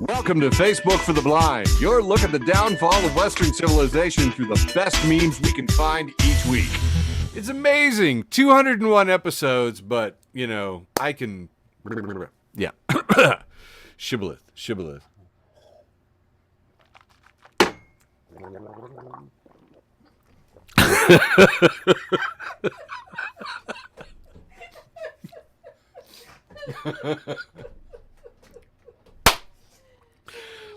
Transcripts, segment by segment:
Welcome to Facebook for the Blind, your look at the downfall of Western civilization through the best memes we can find each week. It's amazing. 201 episodes, but, you know, I can... Yeah. Shibboleth.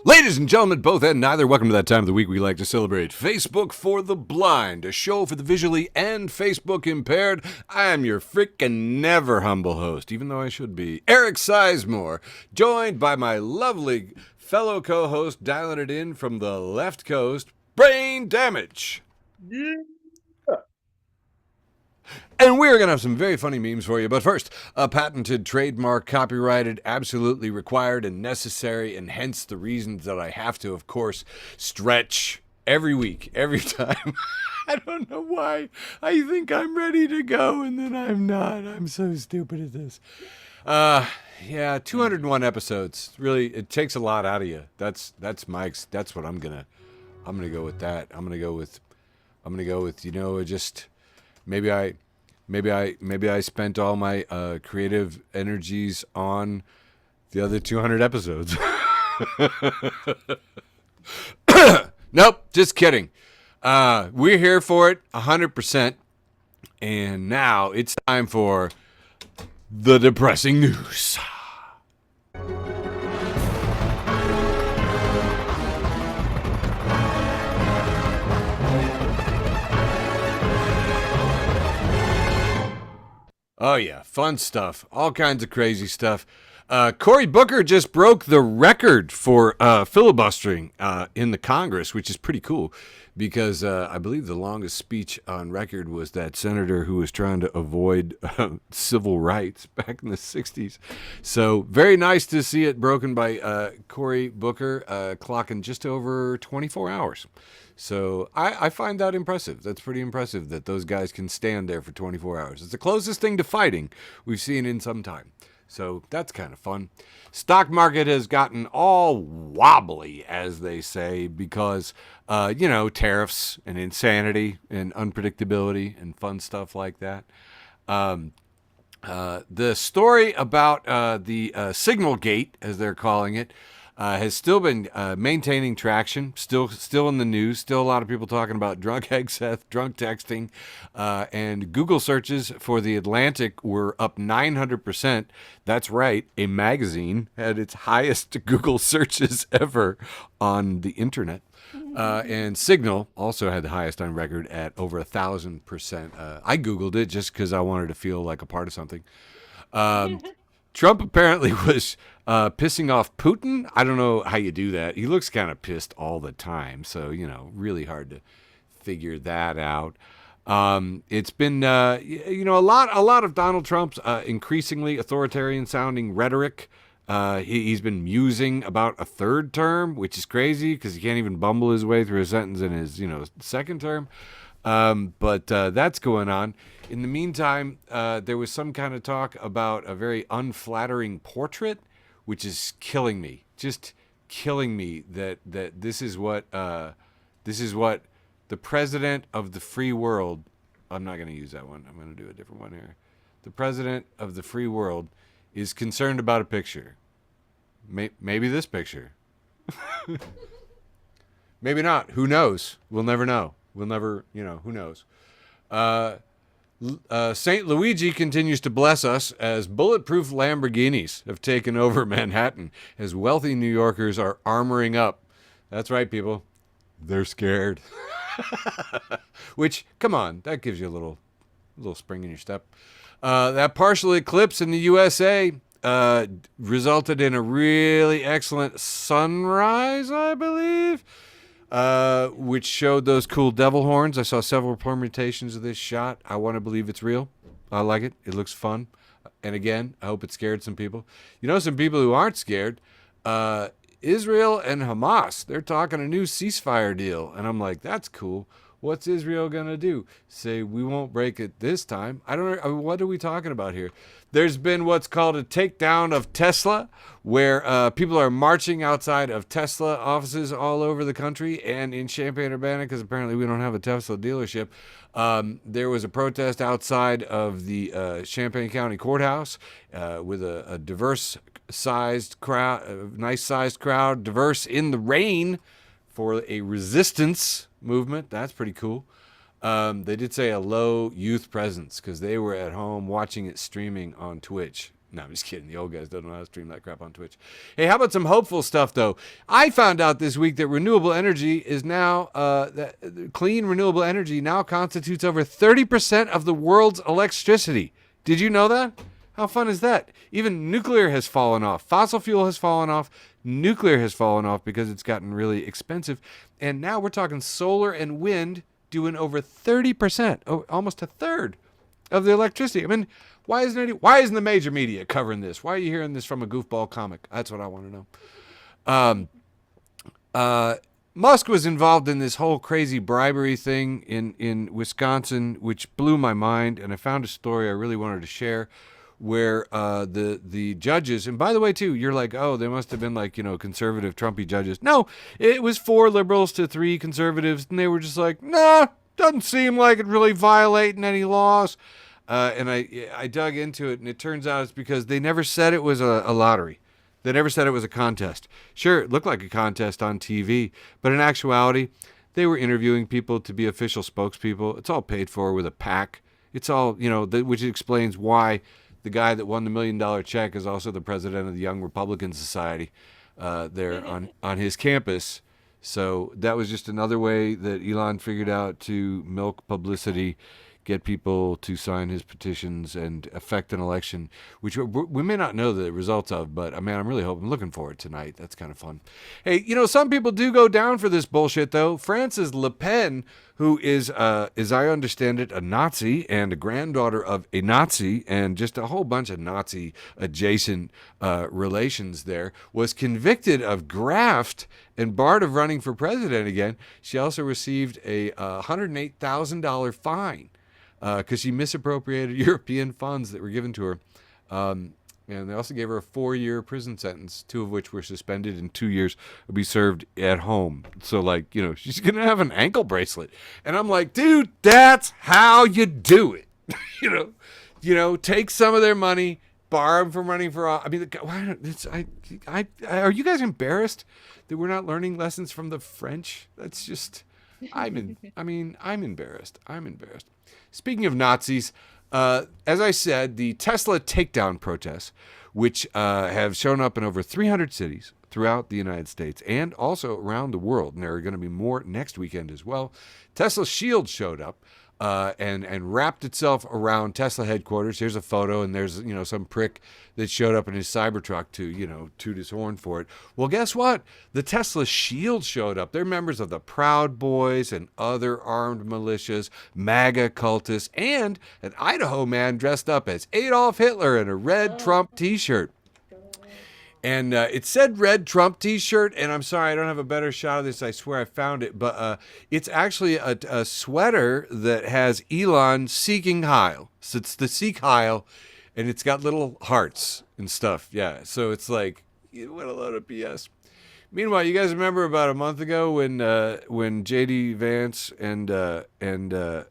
Ladies and gentlemen, both and neither, welcome to that time of the week we like to celebrate Facebook for the Blind, a show for the visually and Facebook impaired. I am your frickin' never humble host, even though I should be, Eric Sizemore, joined by my lovely fellow co-host, dialing it in from the left coast, Brain Damage. Yeah. And we're going to have some very funny memes for you. But first, a patented, trademark, copyrighted, absolutely required and necessary, and hence the reasons that I have to, of course, stretch every week, every time. I don't know why. I think I'm ready to go, and then I'm not. I'm so stupid at this. Yeah, 201 episodes. Really, it takes a lot out of you. That's what I'm gonna go with that. I'm gonna go with, you know, just maybe I spent all my creative energies on the other 200 episodes. Nope, just kidding. We're here for it 100%. And now it's time for the depressing news. Oh, yeah. Fun stuff. All kinds of crazy stuff. Cory Booker just broke the record for filibustering in the Congress, which is pretty cool because I believe the longest speech on record was that senator who was trying to avoid civil rights back in the 60s. So very nice to see it broken by Cory Booker, clocking just over 24 hours. So I find that impressive. That's pretty impressive that those guys can stand there for 24 hours. It's the closest thing to fighting we've seen in some time. So that's kind of fun. Stock market has gotten all wobbly, as they say, because, tariffs and insanity and unpredictability and fun stuff like that. The story about the Signal Gate, as they're calling it, has still been maintaining traction, still in the news, still a lot of people talking about drunk Hegseth, drunk texting, and Google searches for The Atlantic were up 900%. That's right, a magazine had its highest Google searches ever on the internet. And Signal also had the highest on record at over 1,000%. I Googled it just because I wanted to feel like a part of something. Trump apparently was pissing off Putin. I don't know how you do that. He looks kind of pissed all the time. So, really hard to figure that out. It's been, a lot of Donald Trump's increasingly authoritarian sounding rhetoric. He's been musing about a third term, which is crazy because he can't even bumble his way through a sentence in his, second term. But that's going on. In the meantime, there was some kind of talk about a very unflattering portrait, which is killing me. Just killing me that this is what the president of the free world. I'm not going to use that one. I'm going to do a different one here. The president of the free world is concerned about a picture. Maybe this picture. Maybe not. Who knows? We'll never know. We'll never, who knows? St. Luigi continues to bless us as bulletproof Lamborghinis have taken over Manhattan as wealthy New Yorkers are armoring up. That's right, people. They're scared. Which, come on, that gives you a little spring in your step. That partial eclipse in the USA resulted in a really excellent sunrise, I believe. Which showed those cool devil horns. I saw several permutations of this shot. I want to believe it's real. I like it. It looks fun. And again, I hope it scared some people. Some people who aren't scared. Israel and Hamas, they're talking a new ceasefire deal. And I'm like, that's cool. What's Israel going to do? Say, we won't break it this time? I don't know. I mean, what are we talking about here? There's been what's called a takedown of Tesla, where people are marching outside of Tesla offices all over the country and in Champaign-Urbana, because apparently we don't have a Tesla dealership. There was a protest outside of the Champaign County Courthouse with a diverse-sized crowd, nice-sized crowd, diverse in the rain, for a resistance movement. That's pretty cool. They did say a low youth presence because they were at home watching it streaming on Twitch. No, I'm just kidding. The old guys don't know how to stream that crap on Twitch. Hey, how about some hopeful stuff, though? I found out this week that renewable energy is now, that clean renewable energy now constitutes over 30% of the world's electricity. Did you know that? How fun is that? Even nuclear has fallen off. Fossil fuel has fallen off. Nuclear has fallen off because it's gotten really expensive. And now we're talking solar and wind doing over 30%, almost a third of the electricity. I mean, why isn't the major media covering this? Why are you hearing this from a goofball comic? That's what I want to know. Musk was involved in this whole crazy bribery thing in Wisconsin, which blew my mind. And I found a story I really wanted to share where the judges, and by the way, too, you're like, oh, they must have been like, conservative Trumpy judges. No, it was 4 liberals to 3 conservatives, and they were just like, nah, doesn't seem like it really violating any laws. And I dug into it, and it turns out it's because they never said it was a lottery. They never said it was a contest. Sure, it looked like a contest on TV, but in actuality, they were interviewing people to be official spokespeople. It's all paid for with a PAC. It's all, which explains why the guy that won the $1 million check is also the president of the Young Republican Society there on his campus. So that was just another way that Elon figured out to milk publicity, get people to sign his petitions and affect an election, which we may not know the results of, but I'm really looking forward tonight. That's kind of fun. Hey, some people do go down for this bullshit, though. Frances Le Pen, who is, as I understand it, a Nazi and a granddaughter of a Nazi and just a whole bunch of Nazi adjacent relations there, was convicted of graft and barred of running for president again. She also received a $108,000 fine because she misappropriated European funds that were given to her. And they also gave her a 4-year prison sentence, 2 of which were suspended and 2 years would be served at home. So, she's going to have an ankle bracelet. And I'm like, dude, that's how you do it. Take some of their money, bar them from running for office. Are you guys embarrassed that we're not learning lessons from the French? That's just, I'm embarrassed. I'm embarrassed. Speaking of Nazis, as I said, the Tesla takedown protests, which have shown up in over 300 cities throughout the United States and also around the world, and there are going to be more next weekend as well. Tesla Shield showed up and wrapped itself around Tesla headquarters. Here's a photo, and there's some prick that showed up in his Cybertruck to toot his horn for it. Well, guess what? The Tesla Shield showed up. They're members of the Proud Boys and other armed militias, MAGA cultists, and an Idaho man dressed up as Adolf Hitler in a red Trump T-shirt. And it said red Trump T-shirt, and I'm sorry, I don't have a better shot of this. I swear I found it. But it's actually a sweater that has Elon seeking Heil. So it's the Seek Heil, and it's got little hearts and stuff. Yeah, so it's like, what a load of BS. Meanwhile, you guys remember about a month ago when J.D. Vance and the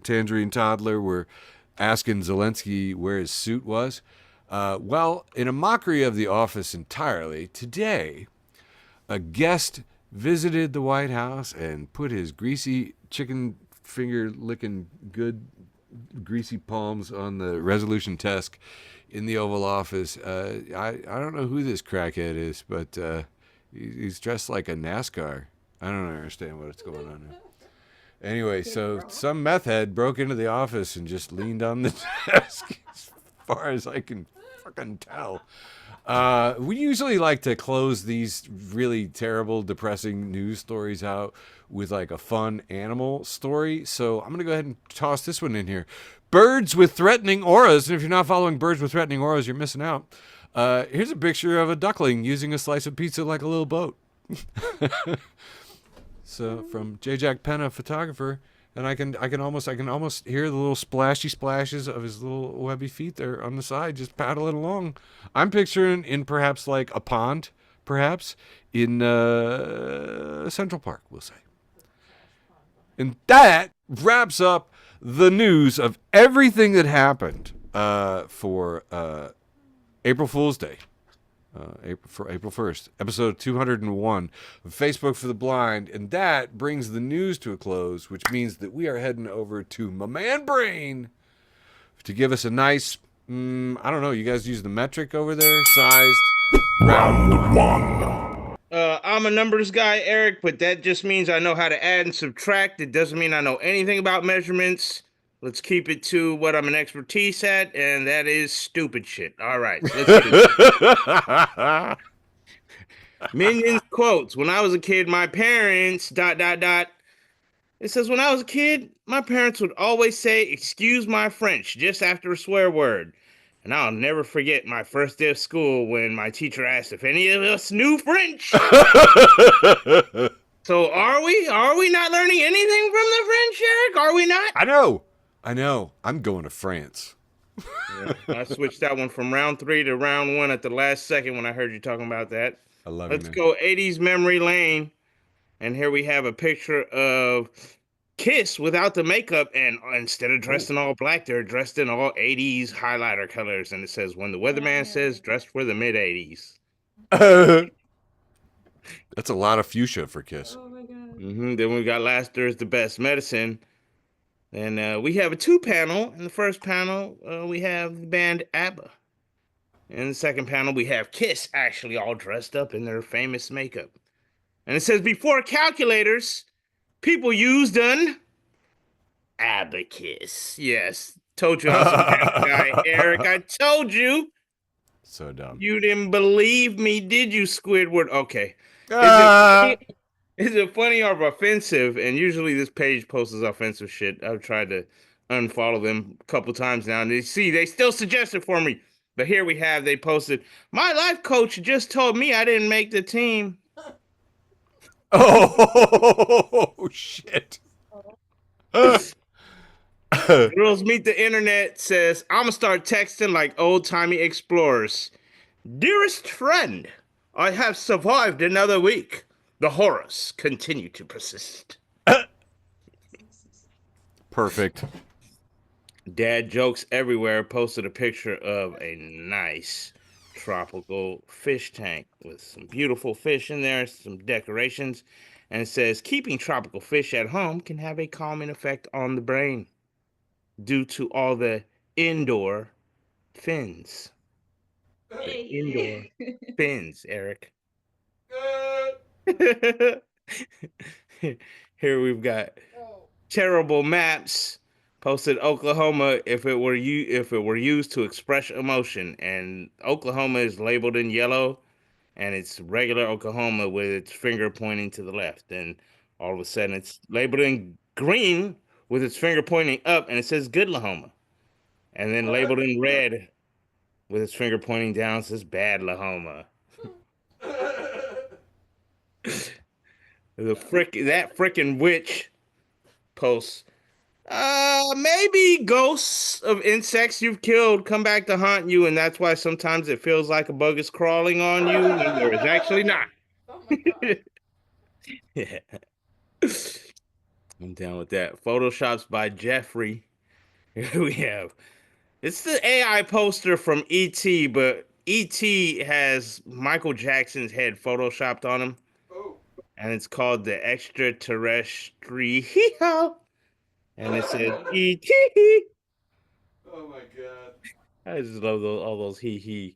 Tangerine Toddler were asking Zelensky where his suit was? Well, in a mockery of the office entirely, today, a guest visited the White House and put his greasy chicken finger licking good greasy palms on the resolution desk in the Oval Office. I don't know who this crackhead is, but he's dressed like a NASCAR. I don't understand what's going on here. Anyway, so some meth head broke into the office and just leaned on the desk as far as I can fucking tell. We usually like to close these really terrible, depressing news stories out with like a fun animal story. So I'm going to go ahead and toss this one in here. Birds with threatening auras. And if you're not following birds with threatening auras, you're missing out. Here's a picture of a duckling using a slice of pizza like a little boat. So from J. Jack Penna, photographer, and I can almost hear the little splashy splashes of his little webby feet there on the side, just paddling along. I'm picturing in perhaps like a pond, perhaps in Central Park, we'll say. And that wraps up the news of everything that happened for April Fool's Day. April 1st, episode 201 of Facebook for the Blind. And that brings the news to a close, which means that we are heading over to my man Brain to give us a nice, I don't know, you guys use the metric over there? Sized round one. I'm a numbers guy, Eric, but that just means I know how to add and subtract. It doesn't mean I know anything about measurements. Let's keep it to what I'm an expertise at, and that is stupid shit. All right, let's get it. Minions quotes. When I was a kid, my parents, ... It says, when I was a kid, my parents would always say, excuse my French, just after a swear word. And I'll never forget my first day of school when my teacher asked if any of us knew French. So are we? Are we not learning anything from the French, Eric? Are we not? I know. I'm going to France. Yeah, I switched that one from round 3 to round 1 at the last second when I heard you talking about that. I love Let's it, man. go 80s memory lane. And here we have a picture of Kiss without the makeup. And instead of dressed in all black, they're dressed in all 80s highlighter colors. And it says, when the weatherman says dressed for the mid 80s. That's a lot of fuchsia for Kiss. Oh my god. Then we got Last Thursday Best Medicine. And we have a 2-panel. In the first panel, we have the band ABBA. In the second panel, we have Kiss actually all dressed up in their famous makeup. And it says, before calculators, people used an abacus. Yes. Told you I was a math guy, Eric. I told you. So dumb. You didn't believe me, did you, Squidward? Okay. Is it funny or offensive? And usually this page posts offensive shit. I've tried to unfollow them a couple times now. And they still suggest it for me. But here we have, they posted, my life coach just told me I didn't make the team. Oh, shit. Girls Meet the Internet says, I'm going to start texting like old-timey explorers. Dearest friend, I have survived another week. The horrors continue to persist. Perfect. Dad Jokes Everywhere posted a picture of a nice tropical fish tank with some beautiful fish in there, some decorations, and it says, keeping tropical fish at home can have a calming effect on the brain due to all the indoor fins. The indoor fins, Eric. Here we've got Terrible Maps posted Oklahoma if it were used to express emotion, and Oklahoma is labeled in yellow, and it's regular Oklahoma with its finger pointing to the left, and all of a sudden it's labeled in green with its finger pointing up, and it says Goodlahoma, and then labeled in red with its finger pointing down, it says Badlahoma. That frickin' witch posts, maybe ghosts of insects you've killed come back to haunt you, and that's why sometimes it feels like a bug is crawling on you when there is actually not. Oh my god. Yeah. I'm down with that. Photoshops by Jeffrey. Here we have. It's the AI poster from E.T., but E.T. has Michael Jackson's head photoshopped on him. And it's called the Extraterrestrial. And it says E.T. Oh my god. I just love all those he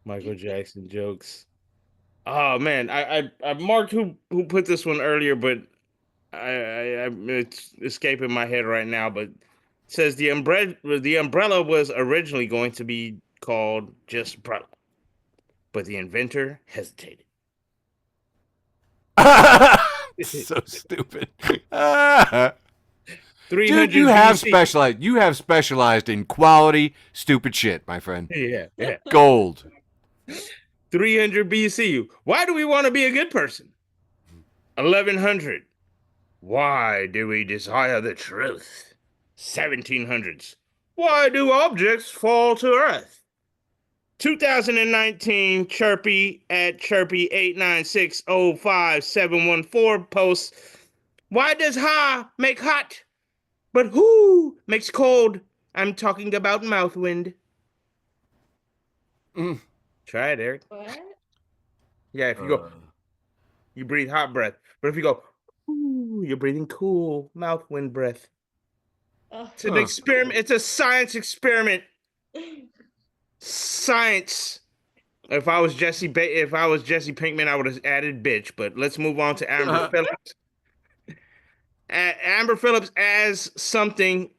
Michael Jackson jokes. Oh man, I marked who put this one earlier, but it's escaping my head right now. But it says the umbrella was originally going to be called just umbrella, but the inventor hesitated. So stupid. 300 Dude, you have BC. specialized in quality stupid shit, my friend. Yeah. Gold. 300 BC. Why do we want to be a good person? 1100. Why do we desire the truth? 1700s. Why do objects fall to earth? 2019 Chirpy at Chirpy8960571 posts. Why does ha make hot, but who makes cold? I'm talking about mouth wind. Try it, Eric. What? Yeah, if you go, you breathe hot breath. But if you go, ooh, you're breathing cool mouth wind breath. It's an experiment. It's a science experiment. Science. If I was Jesse Pinkman, I would have added bitch. But let's move on to Amber Phillips. Amber Phillips as something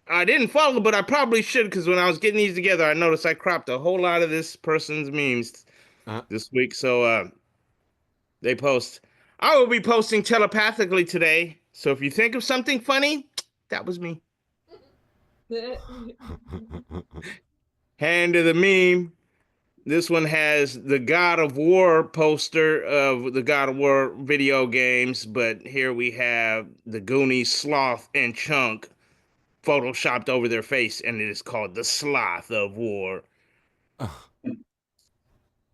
I didn't follow, but I probably should, because when I was getting these together, I noticed I cropped a whole lot of this person's memes this week. So they post. I will be posting telepathically today. So if you think of something funny, that was me. Hand of the meme. This one has the God of War poster of the God of War video games, but here we have the Goonies Sloth and Chunk photoshopped over their face, and it is called the Sloth of War.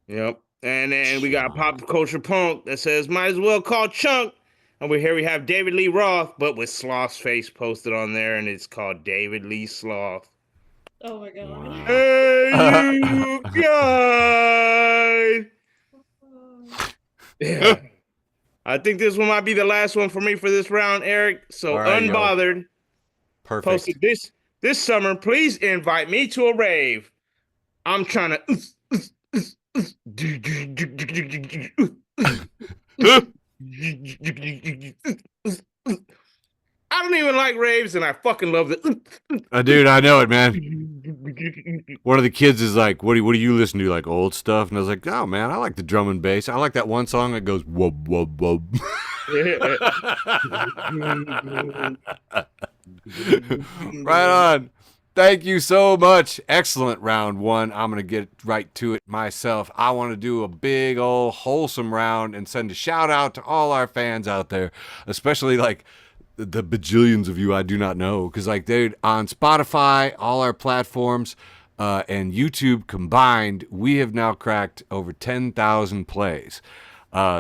Yep. And then we got Pop Culture Punk that says, might as well call Chunk. And here we have David Lee Roth, but with Sloth's face posted on there, and it's called David Lee Sloth. Oh my god. Wow. Hey, you guys! Yeah. I think this one might be the last one for me for this round, Eric. So right, unbothered. yo. Perfect. Posted this summer. Please invite me to a rave. I'm trying to. I don't even like raves, and I fucking love it. Dude, I know it, man. One of the kids is like, what do you listen to, like old stuff? And I was like, oh, man, I like the drum and bass. I like that one song that goes, wub, wub, wub. Right on. Thank you so much. Excellent round one. I'm going to get right to it myself. I want to do a big old wholesome round and send a shout out to all our fans out there, especially like the bajillions of you I do not know. Because like, dude, on Spotify, all our platforms, and YouTube combined, we have now cracked over 10,000 plays.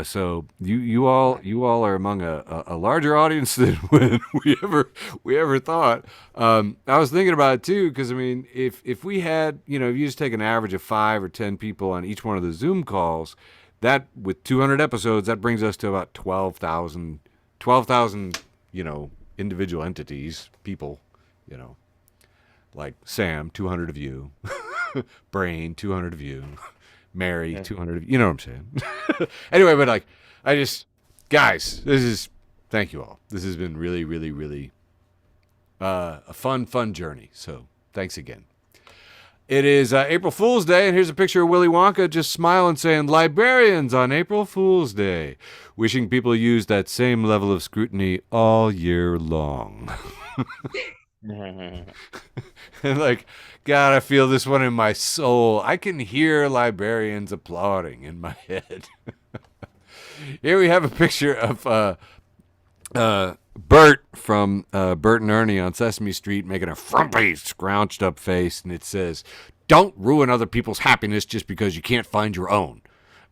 So you all are among a larger audience than we ever thought. I was thinking about it too, because I mean, if we had, if you just take an average of 5 or 10 people on each one of the Zoom calls, that with 200 episodes, that brings us to about 12,000, individual entities, people, like Sam, 200 of you, Brain, 200 of you. Mary, 200 of you. You know what I'm saying? Anyway, but like, guys, thank you all. This has been really, really, really a fun journey. So thanks again. It is April Fool's Day, and here's a picture of Willy Wonka just smiling, saying, librarians on April Fool's Day. Wishing people used that same level of scrutiny all year long. And like, God, I feel this one in my soul. I can hear librarians applauding in my head. Here we have a picture of Bert from Bert and Ernie on Sesame Street making a frumpy, scrounched up face, and it says, don't ruin other people's happiness just because you can't find your own.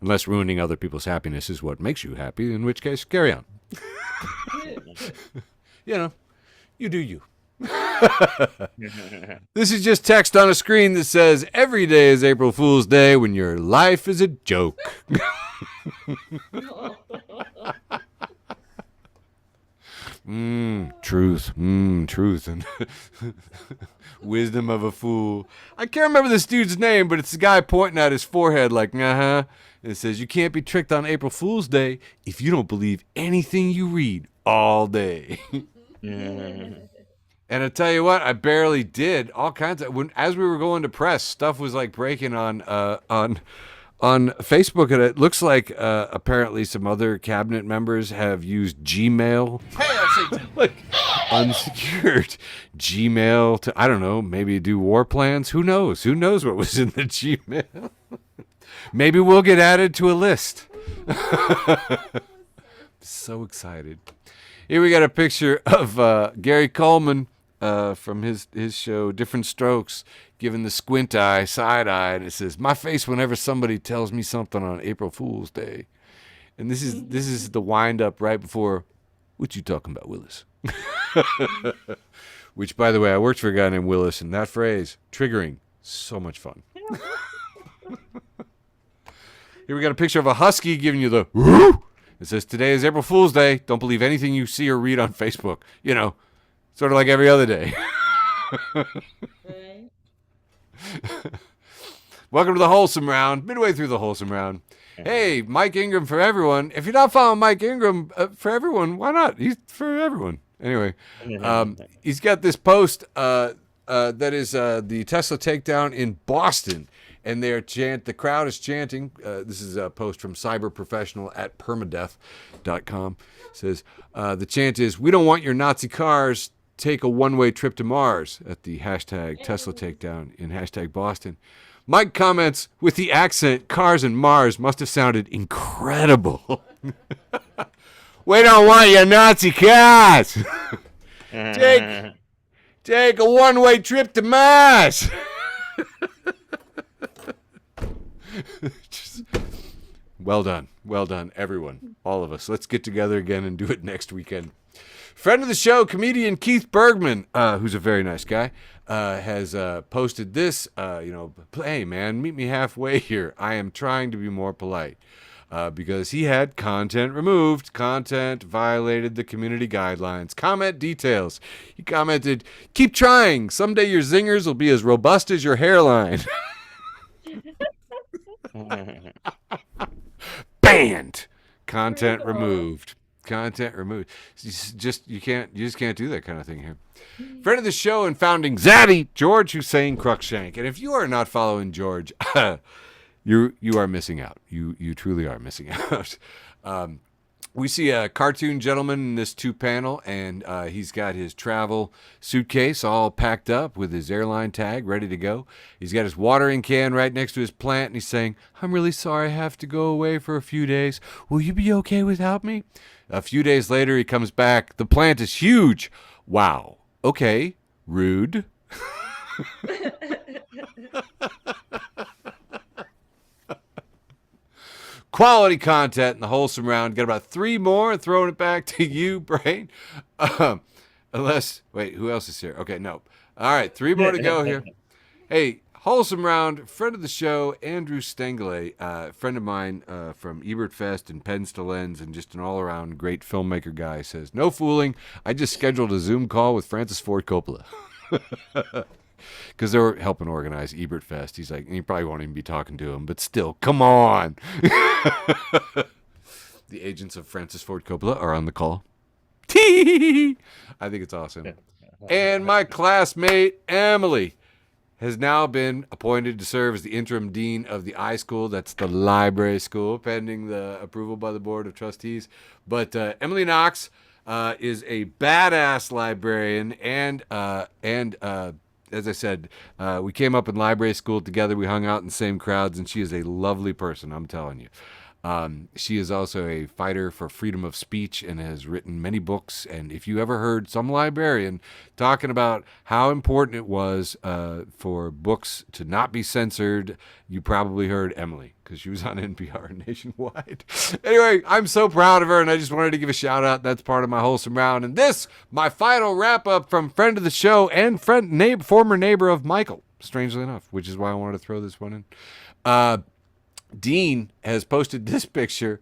Unless ruining other people's happiness is what makes you happy, in which case, carry on. You do you. This is just text on a screen that says, every day is April Fool's Day when your life is a joke. Truth, and wisdom of a fool. I can't remember this dude's name, but it's the guy pointing at his forehead like, and it says, you can't be tricked on April Fool's Day if you don't believe anything you read all day. And I tell you what, I barely did. All kinds of as we were going to press, stuff was like breaking on Facebook, and it looks like apparently some other cabinet members have used Gmail, like unsecured Gmail to, I don't know, maybe do war plans. Who knows? Who knows what was in the Gmail? Maybe we'll get added to a list. So excited. Here we got a picture of Gary Coleman from his show, Different Strokes, giving the squint eye, side eye, and it says, "My face whenever somebody tells me something on April Fool's Day." And this is the wind up right before, "What you talking about, Willis?" Which, by the way, I worked for a guy named Willis, and that phrase, triggering, so much fun. Here we got a picture of a husky giving you the woo. It says, "Today is April Fool's Day. Don't believe anything you see or read on Facebook." You know, sort of like every other day. Welcome to the Wholesome Round, midway through the Wholesome Round. Hey, Mike Ingram for everyone. If you're not following Mike Ingram for everyone, why not? He's for everyone. Anyway, he's got this post that is the Tesla takedown in Boston. And the crowd is chanting. This is a post from cyberprofessional at permadeath.com. It says, the chant is, "We don't want your Nazi cars. Take a one-way trip to Mars," at the hashtag Tesla takedown in hashtag Boston. Mike comments, with the accent, "Cars and Mars must have sounded incredible." "We don't want your Nazi cars. Take a one-way trip to Mars." Well done, everyone, all of us. Let's get together again and do it next weekend. Friend of the show, comedian Keith Bergman, who's a very nice guy, has posted this. Hey man, meet me halfway here. I am trying to be more polite. Because he had content removed. Content violated the community guidelines. Comment details. He commented, "Keep trying. Someday your zingers will be as robust as your hairline." Banned. Content removed. Content removed. You just can't do that kind of thing here. Friend of the show and founding Zaddy, George Hussein Cruikshank. And if you are not following George, you are missing out. You truly are missing out. We see a cartoon gentleman in this 2-panel, and he's got his travel suitcase all packed up with his airline tag ready to go. He's got his watering can right next to his plant, and he's saying, "I'm really sorry I have to go away for a few days. Will you be okay without me?" A few days later, he comes back. "The plant is huge." "Wow. Okay. Rude." Quality content in the Wholesome Round. Got about 3 more. Throwing it back to you, Brain. Wait, who else is here? Okay, nope. All right, 3 more to go here. Hey, Wholesome Round, friend of the show, Andrew Stengele, friend of mine from Ebert Fest and Pens to Lens, and just an all-around great filmmaker guy, says, "No fooling. I just scheduled a Zoom call with Francis Ford Coppola." Because they were helping organize Ebert Fest. He's like, and you probably won't even be talking to him, but still, come on. The agents of Francis Ford Coppola are on the call. I think it's awesome. And my classmate, Emily, has now been appointed to serve as the interim dean of the iSchool. That's the library school, pending the approval by the Board of Trustees. But Emily Knox is a badass librarian and as I said, we came up in library school together. We hung out in the same crowds, and she is a lovely person, I'm telling you. She is also a fighter for freedom of speech and has written many books. And if you ever heard some librarian talking about how important it was for books to not be censored, you probably heard Emily, because she was on NPR nationwide. Anyway, I'm so proud of her, and I just wanted to give a shout out. That's part of my Wholesome Round. And this, my final wrap up from friend of the show and former neighbor of Michael, strangely enough, which is why I wanted to throw this one in. Dean has posted this picture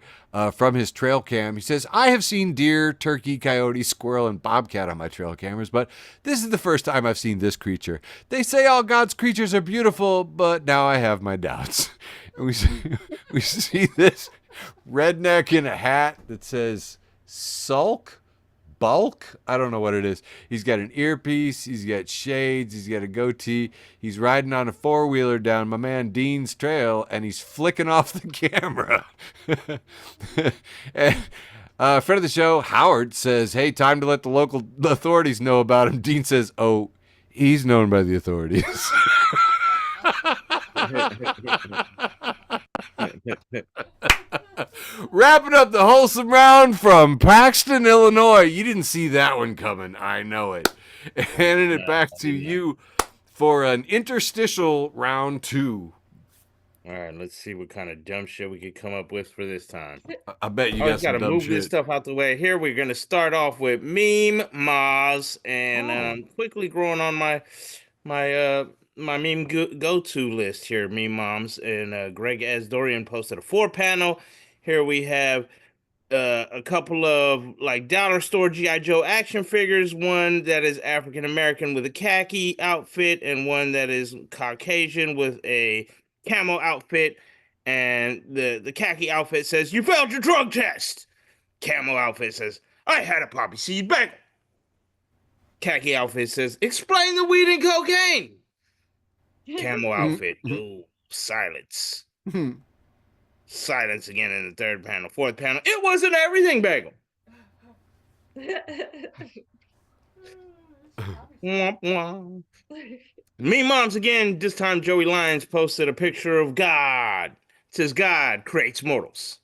from his trail cam. He says, "I have seen deer, turkey, coyote, squirrel, and bobcat on my trail cameras, but this is the first time I've seen this creature. They say all God's creatures are beautiful, but now I have my doubts." And we see this redneck in a hat that says bulk. I don't know what it is. He's got an earpiece. He's got shades. He's got a goatee. He's riding on a 4-wheeler down my man Dean's trail, and he's flicking off the camera. And friend of the show, Howard, says, "Hey, time to let the local authorities know about him." Dean says, "Oh, he's known by the authorities." Wrapping up the wholesome round from Paxton, Illinois. You didn't see that one coming. I know it. Handing it back to you for an interstitial round 2. All right, let's see what kind of dumb shit we could come up with for this time. I bet you I got always got some to dumb move this shit. stuff out the way. Here we're gonna start off with meme Moz, and quickly growing on my meme go to list here, meme moms. And Greg Asdorian posted a 4-panel. Here we have a couple of like dollar store GI Joe action figures. One that is African American with a khaki outfit, and one that is Caucasian with a camo outfit. And the khaki outfit says, "You failed your drug test." Camo outfit says, "I had a poppy seed bagel." Khaki outfit says, "Explain the weed and cocaine." Camo outfit, ooh, silence. Silence again in the third panel. Fourth panel, "It was an everything bagel." Womp womp. Me moms again. This time Joey Lyons posted a picture of God. It says, "God creates mortals.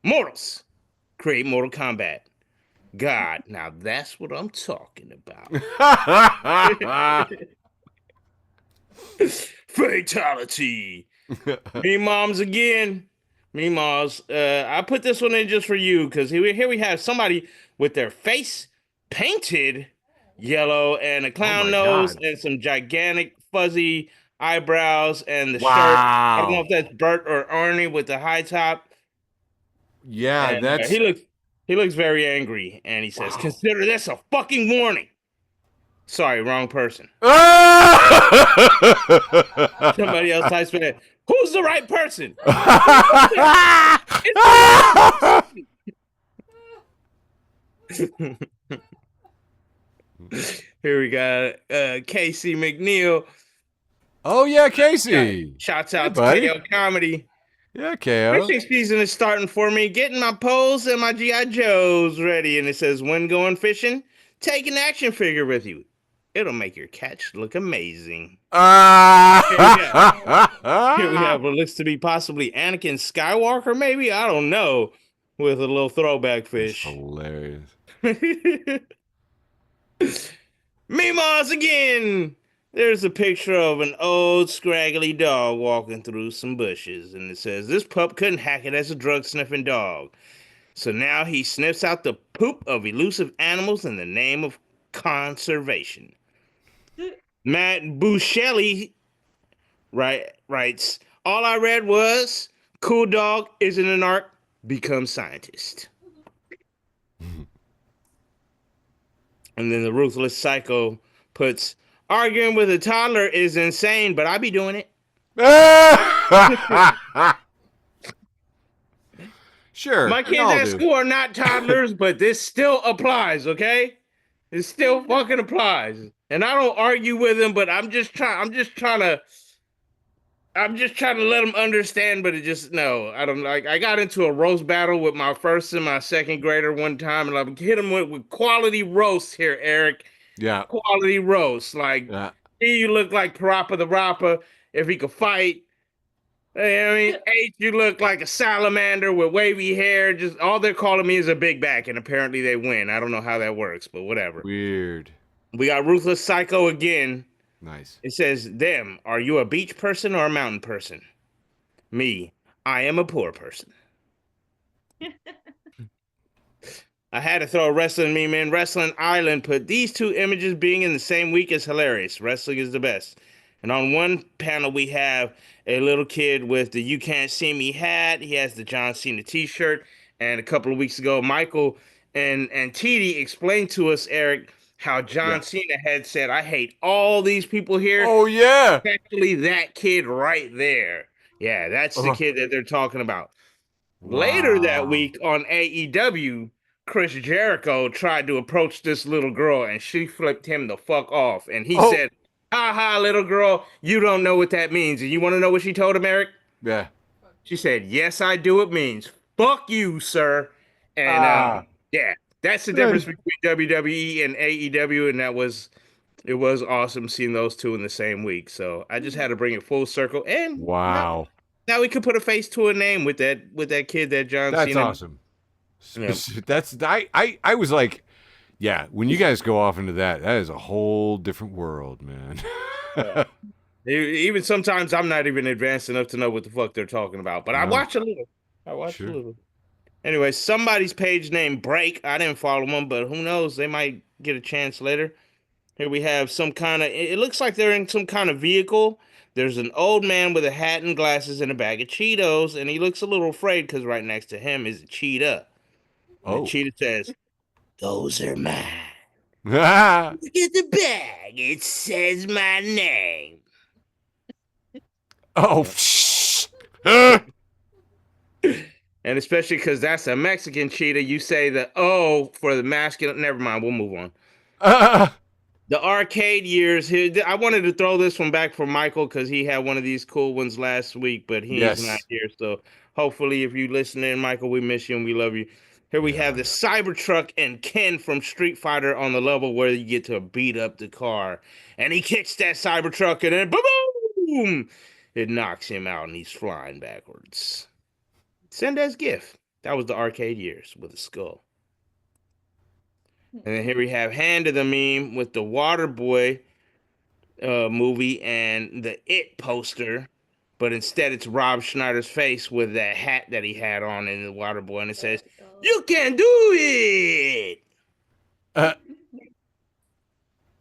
Mortals create Mortal Kombat. God, now that's what I'm talking about." Fatality. Me moms again. Me moms. I put this one in just for you because here we have somebody with their face painted yellow and a clown my nose God. and some gigantic fuzzy eyebrows and the shirt. I don't know Wow. if that's Bert or Arnie with the high top. Yeah, And that's he looks very angry, and he says, wow. "Consider this a fucking warning." Sorry, wrong person. Somebody else types for that. Who's the right person? It's the wrong person. Here we got Casey McNeil. Oh yeah, Casey. Shouts Hey, out to buddy. KO Comedy. Yeah, KO. Fishing season is starting for me. Getting my poles and my GI Joes ready, and it says, "When going fishing, take an action figure with you. It'll make your catch look amazing." Here we have what looks to be possibly Anakin Skywalker, maybe? I don't know. With a little throwback That's fish. hilarious. Meemaws again! There's a picture of an old scraggly dog walking through some bushes, and it says, "This pup couldn't hack it as a drug-sniffing dog. So now he sniffs out the poop of elusive animals in the name of conservation." Matt Buscelli writes, "All I read was, cool dog isn't an art, become scientist." And then the Ruthless Psycho puts, "Arguing with a toddler is insane, but I be doing it." Sure. My we kids all at do. school are not toddlers, but this still applies, okay? It still fucking applies. And I don't argue with them, but I'm just trying to let them understand, but it just, no, I don't like. I got into a roast battle with my first and my second grader one time, and I hit him with quality roast here, Eric. Yeah. Quality roast. Like, Yeah. you look like Parappa the Rapper if he could fight. Hey, I mean, H, you look like a salamander with wavy hair. Just all they're calling me is a big back, and apparently they win. I don't know how that works, but whatever. Weird. We got Ruthless Psycho again. Nice. It says, "Them, are you a beach person or a mountain person?" Me, I am a poor person. I had to throw a wrestling meme in. Wrestling Island put, "These two images being in the same week is hilarious. Wrestling is the best." And on one panel, we have a little kid with the "You Can't See Me" hat. He has the John Cena t-shirt. And a couple of weeks ago, Michael and TD explained to us, Eric, how John Yeah. Cena had said, "I hate all these people here." Oh yeah. Especially that kid right there. Yeah, that's the Uh, kid that they're talking about. Later that wow. week on AEW, Chris Jericho tried to approach this little girl and she flipped him the fuck off. And he Oh said, "Ha ha, little girl, you don't know what that means." And you want to know what she told him, Eric? yeah. She said, "Yes, I do. It means fuck you, sir." And Ah. yeah, that's the difference Good. between WWE and AEW. And it was awesome seeing those two in the same week. So I just had to bring it full circle. And Wow. Now we could put a face to a name with that kid that John That's Cena. awesome. Yeah. That's I was like, yeah. When you guys go off into that is a whole different world, man. Yeah. Even sometimes I'm not even advanced enough to know what the fuck they're talking about, but I No, watch a little. I watch a sure. little. Anyway, somebody's page named Break. I didn't follow them, but who knows? They might get a chance later. Here we have some kind of. It looks like they're in some kind of vehicle. There's an old man with a hat and glasses and a bag of Cheetos, and he looks a little afraid because right next to him is a cheetah. And the Oh. cheetah says, "Those are mine. Oh, Look at the bag. It says my name." shh. And especially because that's a Mexican cheetah, you say the O for the masculine. Never mind, we'll move on. The arcade years. I wanted to throw this one back for Michael because he had one of these cool ones last week, but he's not Yes. here. So hopefully, if you listen in, Michael, we miss you and we love you. Here we have the Cybertruck and Ken from Street Fighter on the level where you get to beat up the car, and he kicks that Cybertruck and then boom, boom, it knocks him out and he's flying backwards. Send as GIF. That was the arcade years with a skull. And then here we have Hand of the Meme with the Waterboy movie and the It poster, but instead it's Rob Schneider's face with that hat that he had on in the Waterboy, and it says, "You can do it." Uh,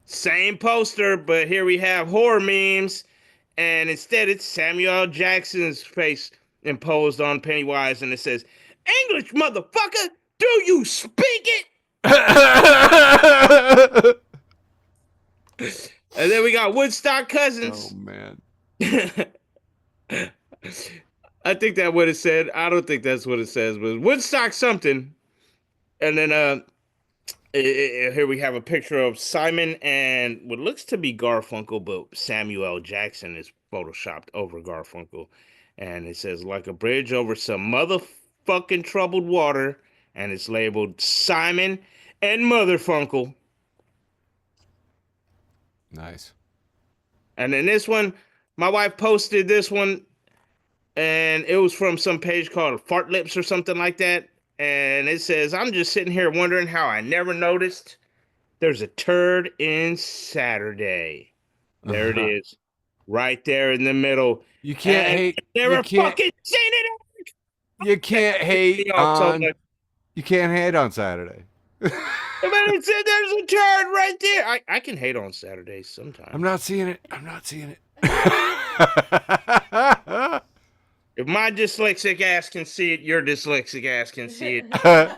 Same poster, but here we have horror memes, and instead it's Samuel L. Jackson's face imposed on Pennywise, and it says, "English, motherfucker, do you speak it?" And then we got Woodstock Cousins. oh man. I think that what it said. I don't think that's what it says, but Woodstock something. And then here we have a picture of Simon and what looks to be Garfunkel, but Samuel L. Jackson is photoshopped over Garfunkel. And it says, "Like a bridge over some motherfucking troubled water." And it's labeled Simon and Motherfunkel. Nice. And then this one, my wife posted this one, and it was from some page called Fart Lips or something like that. And it says, "I'm just sitting here wondering how I never noticed there's a turd in Saturday." There it is, right there in the middle. You can't And hate. I've never You can't. fucking seen it. You can't hate So on. much. You can't hate on Saturday. But it said there's a turd right there. I can hate on Saturdays sometimes. I'm not seeing it. I'm not seeing it. If my dyslexic ass can see it, your dyslexic ass can see it.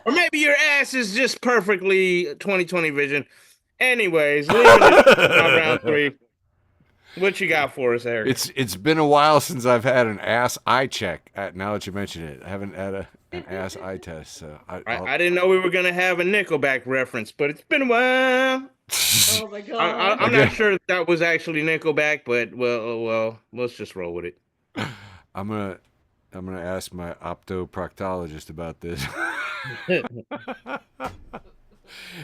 Or maybe your ass is just perfectly 20/20 vision. Anyways, leaving it on round 3. What you got for us, Eric? It's been a while since I've had an ass eye check. Now that you mention it, I haven't had an ass eye test. So I didn't know we were gonna have a Nickelback reference, but it's been a while. Oh my god. I'm not sure if that was actually Nickelback, but well, let's just roll with it. I'm gonna ask my optoproctologist about this.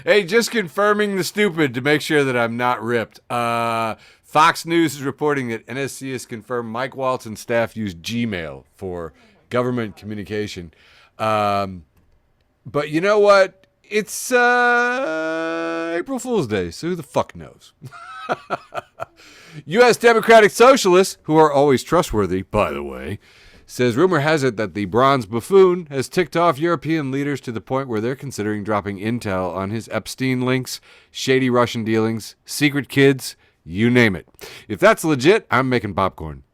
Hey, just confirming the stupid to make sure that I'm not ripped. Fox News is reporting that NSC has confirmed Mike Waltz and staff use Gmail for government communication. But you know what? It's April Fool's Day, so who the fuck knows? U.S. Democratic Socialists, who are always trustworthy, by the way, says rumor has it that the bronze buffoon has ticked off European leaders to the point where they're considering dropping intel on his Epstein links, shady Russian dealings, secret kids, you name it. If that's legit, I'm making popcorn.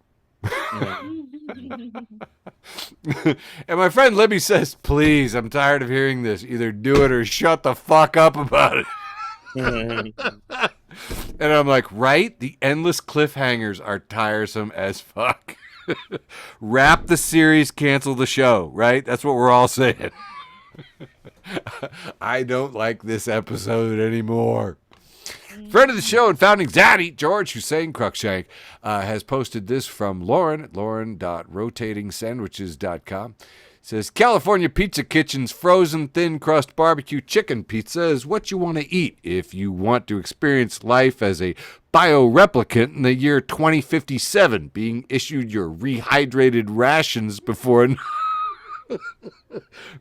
And my friend Libby says, please, I'm tired of hearing this. Either do it or shut the fuck up about it. And I'm like, right? The endless cliffhangers are tiresome as fuck. Wrap the series, cancel the show, right? That's what we're all saying. I don't like this episode anymore. Friend of the show and founding zaddy, George Hussein Cruikshank, has posted this from Lauren at lauren.rotatingsandwiches.com. Says California Pizza Kitchen's frozen thin crust barbecue chicken pizza is what you want to eat if you want to experience life as a bioreplicant in the year 2057, being issued your rehydrated rations before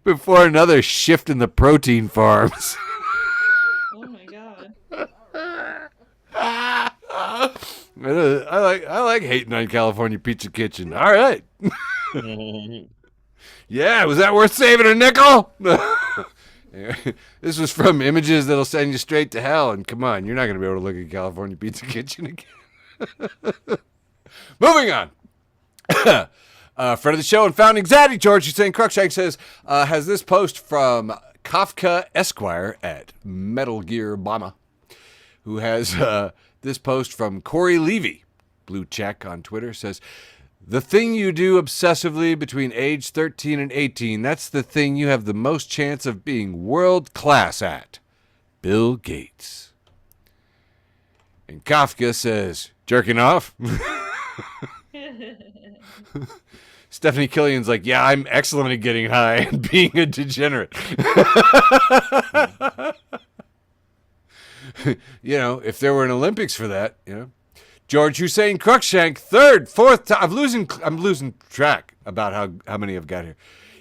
before another shift in the protein farms. Oh my god. I like hating on California Pizza Kitchen. All right. Yeah, was that worth saving a nickel? This was from Images That'll Send You Straight to Hell. And come on, you're not going to be able to look at California Pizza Kitchen again. Moving on. Friend of the show and founding zaddy, George Hussein Cruikshank says, has this post from Kafka Esquire at Metal Gear Obama, who has this post from Corey Levy, blue check on Twitter, says, the thing you do obsessively between age 13 and 18, that's the thing you have the most chance of being world class at. Bill Gates. And Kafka says, jerking off? Stephanie Killian's like, yeah, I'm excellent at getting high and being a degenerate. You know, if there were an Olympics for that, you know. George Hussein Cruikshank, third, fourth time. I'm losing track about how many I've got here.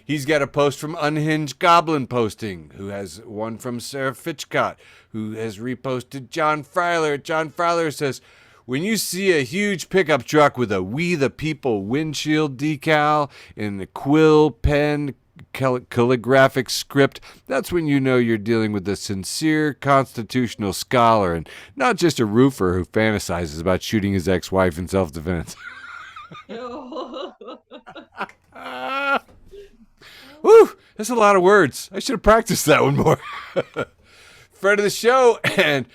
He's got a post from Unhinged Goblin Posting, who has one from Sarah Fitchcott, who has reposted John Freiler. John Freiler says, when you see a huge pickup truck with a We the People windshield decal in the quill pen calligraphic script, that's when you know you're dealing with a sincere constitutional scholar and not just a roofer who fantasizes about shooting his ex-wife in self-defense. Woo, that's a lot of words. I should have practiced that one more. Friend of the show and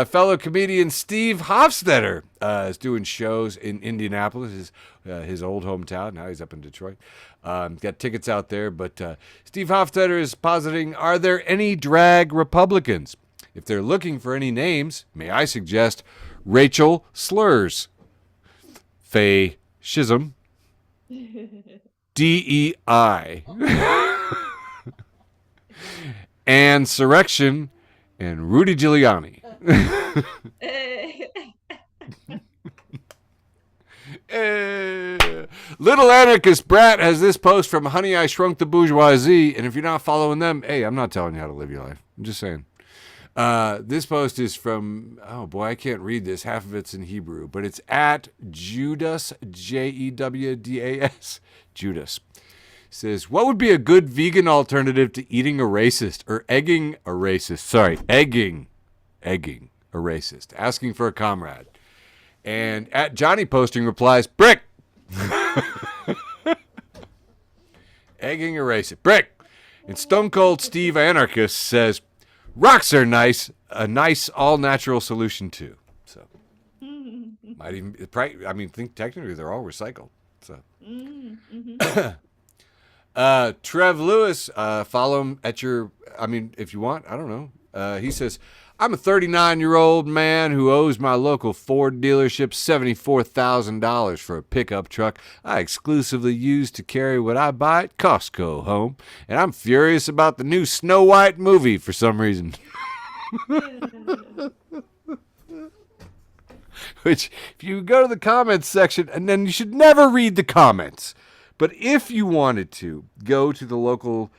fellow comedian Steve Hofstetter is doing shows in Indianapolis, his old hometown. Now he's up in Detroit. Got tickets out there, but Steve Hofstetter is positing, are there any drag Republicans? If they're looking for any names, may I suggest Rachel Slurs, Faye Schism, DEI, Ann Surrection, and Rudy Giuliani. Little Anarchist Brat has this post from Honey, I Shrunk the Bourgeoisie, and if you're not following them, hey, I'm not telling you how to live your life. I'm just saying. This post is from, oh boy, I can't read this. Half of it's in Hebrew, but it's at Judas, Jewdas. Judas. Says, what would be a good vegan alternative to eating a racist or egging a racist? Sorry, egging a racist. Asking for a comrade. And at Johnny Posting replies, brick. Egging a racist. Brick. And Stone Cold Steve Anarchist says, rocks are nice. A nice all-natural solution too. So, might even, I mean, think technically they're all recycled. So. Trev Lewis, follow him at your, I mean, if you want, I don't know. He says, I'm a 39-year-old man who owes my local Ford dealership $74,000 for a pickup truck I exclusively use to carry what I buy at Costco home, and I'm furious about the new Snow White movie for some reason. Which, if you go to the comments section, and then you should never read the comments. But if you wanted to, go to the local,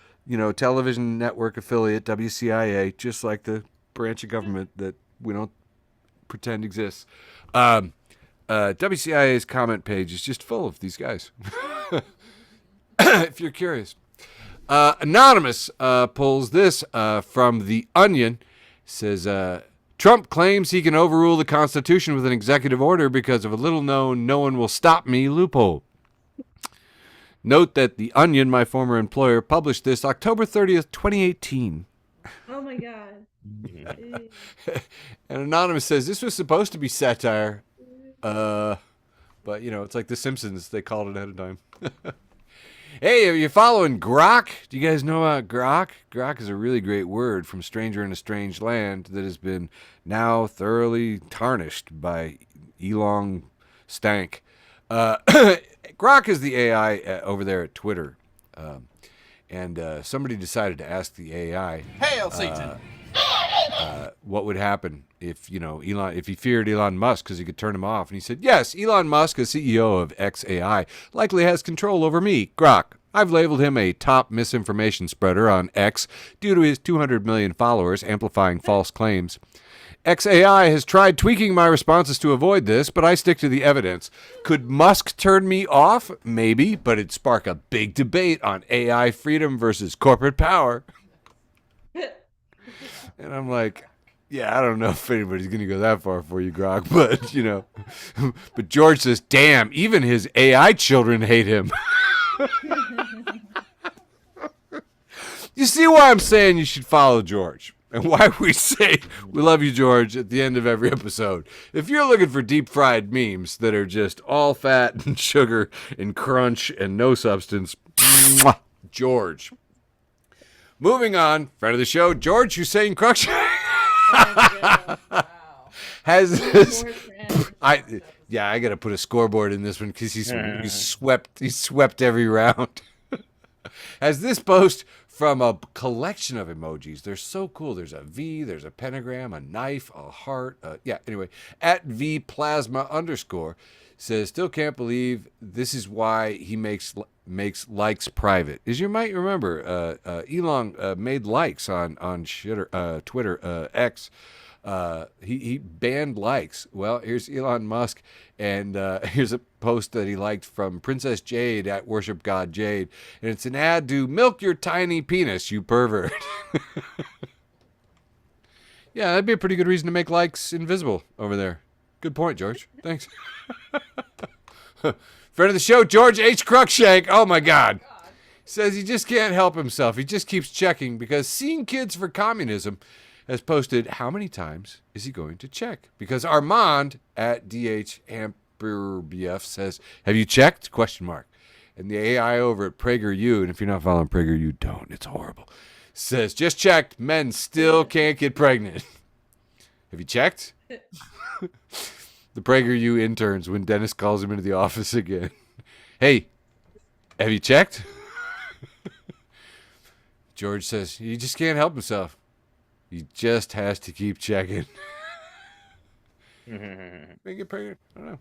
television network affiliate, WCIA, just like the branch of government that we don't pretend exists. WCIA's comment page is just full of these guys. If you're curious. Anonymous pulls this from The Onion. Says, Trump claims he can overrule the Constitution with an executive order because of a little-known "no one will stop me" loophole. Note that The Onion, my former employer, published this October 30th, 2018. Oh my god. And Anonymous says, this was supposed to be satire. But, it's like The Simpsons. They called it ahead of time. Hey, are you following Grok? Do you guys know about Grok? Grok is a really great word from Stranger in a Strange Land that has been now thoroughly tarnished by Elon Stank. Grok is the AI over there at Twitter. And somebody decided to ask the AI, Hail Satan! what would happen if if he feared Elon Musk because he could turn him off. And he said, yes, Elon Musk, a CEO of XAI, likely has control over me, Grok. I've labeled him a top misinformation spreader on X due to his 200 million followers amplifying false claims. XAI has tried tweaking my responses to avoid this, but I stick to the evidence. Could Musk turn me off? Maybe, but it'd spark a big debate on AI freedom versus corporate power. And I'm like, yeah, I don't know if anybody's going to go that far for you, Grok, but, but George says, damn, even his AI children hate him. You see why I'm saying you should follow George, and why we say we love you, George, at the end of every episode. If you're looking for deep-fried memes that are just all fat and sugar and crunch and no substance, George. Moving on, friend of the show, George Hussein Cruikshank has this. I gotta put a scoreboard in this one because he's swept every round. Has this post from a collection of emojis. They're so cool. There's a V, there's a pentagram, a knife, a heart. Anyway, at @VPlasma_ says, still can't believe this is why he makes likes private. As you might remember, Elon made likes on Twitter, X. He banned likes. Well, here's Elon Musk, and here's a post that he liked from Princess Jade at Worship God Jade, and it's an ad to milk your tiny penis, you pervert. Yeah, that'd be a pretty good reason to make likes invisible over there. Good point, George. Thanks. Friend of the show, George H. Cruikshank. Oh, my God. Says he just can't help himself. He just keeps checking because Seeing Kids for Communism has posted how many times is he going to check? Because Armand at DH_AmperBF says, have you checked? ? And the AI over at PragerU, and if you're not following PragerU, don't. It's horrible. Says, just checked. Men still can't get pregnant. Have you checked? The PragerU interns when Dennis calls him into the office again. Hey, have you checked? George says, he just can't help himself. He just has to keep checking. May get pregnant? I don't know.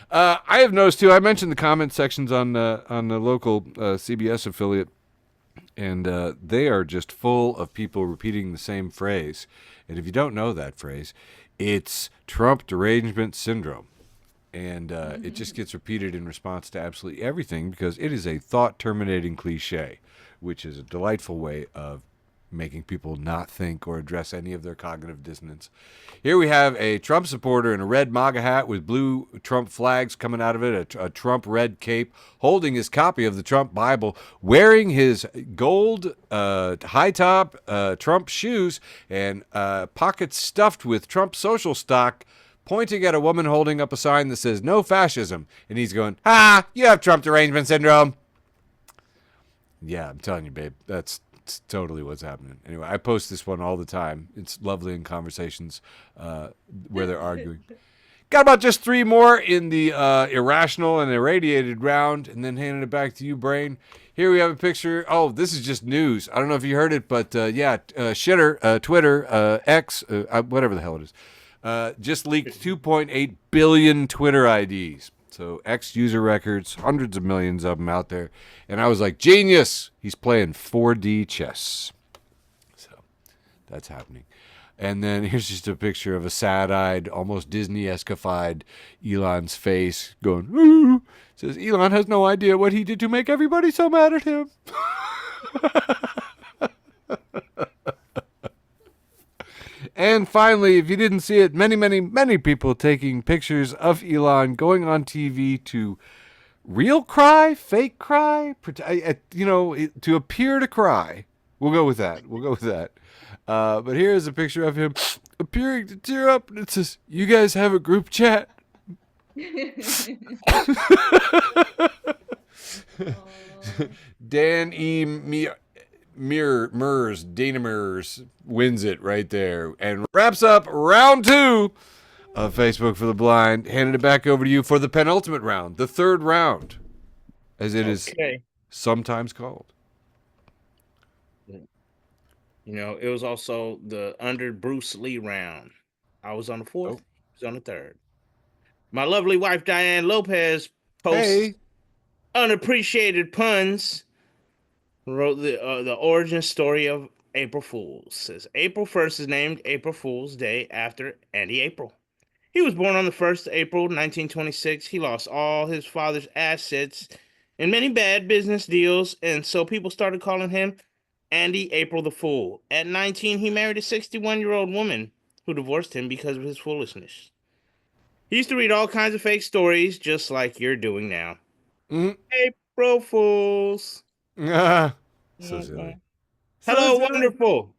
I have noticed too. I mentioned the comment sections on the local CBS affiliate, and they are just full of people repeating the same phrase. And if you don't know that phrase, it's Trump derangement syndrome. And it just gets repeated in response to absolutely everything because it is a thought-terminating cliche, which is a delightful way of making people not think or address any of their cognitive dissonance. Here we have a Trump supporter in a red MAGA hat with blue Trump flags coming out of it, a Trump red cape, holding his copy of the Trump Bible, wearing his gold high-top Trump shoes, and pockets stuffed with Trump social stock, pointing at a woman holding up a sign that says, no fascism. And he's going, you have Trump derangement syndrome. Yeah, I'm telling you, babe, that's totally what's happening. Anyway, I post this one all the time. It's lovely in conversations where they're arguing. Got about just 3 more in the irrational and irradiated round, and then handing it back to you, Brain. Here we have a picture. Oh, this is just news. I don't know if you heard it, but Shitter, Twitter, X, whatever the hell it is, just leaked 2.8 billion Twitter IDs. So X user records, hundreds of millions of them out there. And I was like, genius! He's playing 4D chess. So that's happening. And then here's just a picture of a sad-eyed, almost Disney-esquified Elon's face going, ooh. Says, Elon has no idea what he did to make everybody so mad at him. And finally, if you didn't see it, many, many, many people taking pictures of Elon going on TV to real cry, fake cry, to appear to cry. We'll go with that. But here's a picture of him appearing to tear up, and it says, you guys have a group chat? Dan E. Dana Mers wins it right there and wraps up round 2 of Facebook for the Blind. Handing it back over to you for the penultimate round, the third round, as it is sometimes called. You know, it was also the under Bruce Lee round. I was on the fourth. Oh. He was on the third. My lovely wife Diane Lopez posts Hey. unappreciated puns. Wrote the origin story of April Fools. Says April 1st is named April Fool's Day after Andy April. He was born on the 1st of April, 1926. He lost all his father's assets in many bad business deals, and so people started calling him Andy April the Fool. At 19, he married a 61-year-old woman who divorced him because of his foolishness. He used to read all kinds of fake stories, just like you're doing now. Mm. April Fools. So silly. So Hello, silly. wonderful.